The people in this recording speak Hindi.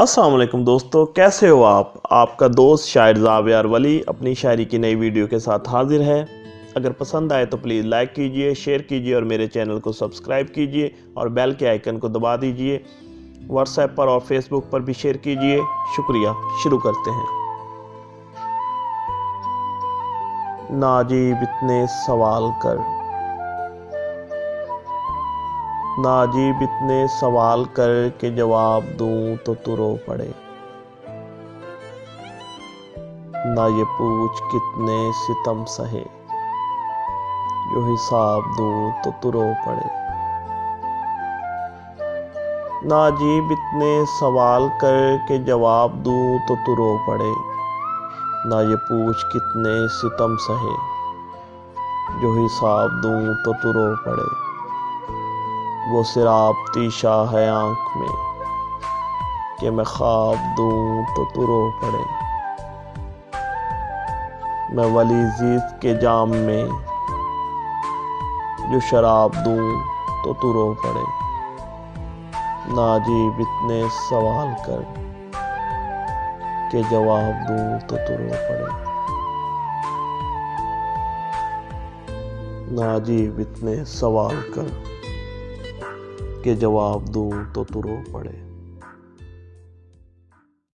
अस्सलाम वालेकुम दोस्तों, कैसे हो आप। आपका दोस्त शायर ज़ावियार वली अपनी शायरी की नई वीडियो के साथ हाजिर है। अगर पसंद आए तो प्लीज़ लाइक कीजिए, शेयर कीजिए और मेरे चैनल को सब्सक्राइब कीजिए और बेल के आइकन को दबा दीजिए। व्हाट्सएप पर और फेसबुक पर भी शेयर कीजिए। शुक्रिया। शुरू करते हैं। नाजीब इतने सवाल कर, नाजीब इतने सवाल कर के जवाब दूं तो तू रो पड़े। ना ये पूछ कितने सितम सहे, जो हिसाब दूं तो तू रो पड़े। नाजीब इतने सवाल कर के जवाब दूं तो तू रो पड़े। ना ये पूछ कितने सितम सहे, जो हिसाब दूं तो तू रो पड़े। वो सिराब तीशा है आँख में कि मैं ख्वाब दूं तो तू रो पड़े। मैं वली जीत के जाम में जो शराब दूं तो तू रो पड़े। नाजीब इतने सवाल कर के जवाब दूं तो तू रो पड़े। नाजीब इतने सवाल कर के जवाब दूं तो तू रो पड़े।